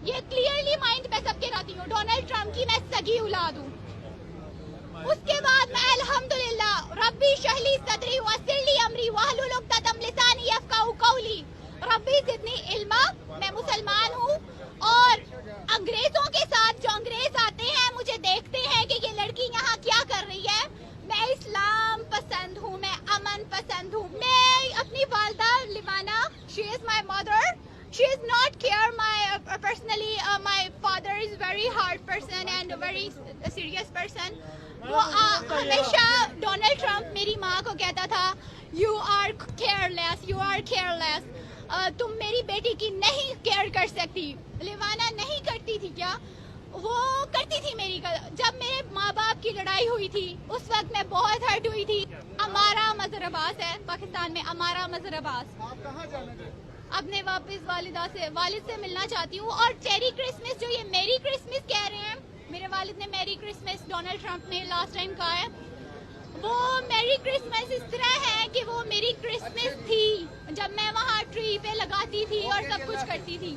یہ clearly mind میں سب کے رہتی ہوں، ڈونلڈ ٹرمپ کی میں سگی اولاد ہوں۔ اس کے بعد میں الحمدللہ ربی اشرح لی صدری ویسر لی امری واحلل عقدۃ من لسانی یفقہوا قولی، ربی زدنی علما۔ میں مسلمان ہوں اور انگریزوں کے ساتھ جو انگریز آتے ہیں مجھے دیکھتے ہیں کہ یہ لڑکی یہاں کیا کر رہی ہے، میں اسلام پسند ہوں، میں امن پسند ہوں۔ میں اپنی والدہ لیوانا، she is my mother, she is not care my personally my father is very hard person and a very serious person۔ وہ ہمیشہ ڈونلڈ ٹرمپ میری ماں کو کہتا تھا you are careless you are careless، تم میری بیٹی کی نہیں کیئر کر سکتی۔ لیوانا نہیں کرتی تھی کیا؟ وہ کرتی تھی میری۔ جب میرے ماں باپ کی لڑائی ہوئی تھی اس وقت میں بہت ہرٹ ہوئی تھی۔ ہمارا مظہر عباس ہے پاکستان میں، ہمارا مظہر عباس۔ آپ کہاں جانا چاہتے ہیں؟ اپنے واپس والد سے ملنا چاہتی ہوں، اور چیری کرسمس جو یہ میری کرسمس کہہ رہے ہیں، میرے والد نے میری کرسمس ڈونلڈ ٹرمپ نے لاسٹ ٹائم کہا ہے، وہ میری کرسمس اس طرح ہے کہ وہ میری کرسمس تھی جب میں وہاں ٹری پہ لگاتی تھی اور سب کچھ کرتی تھی۔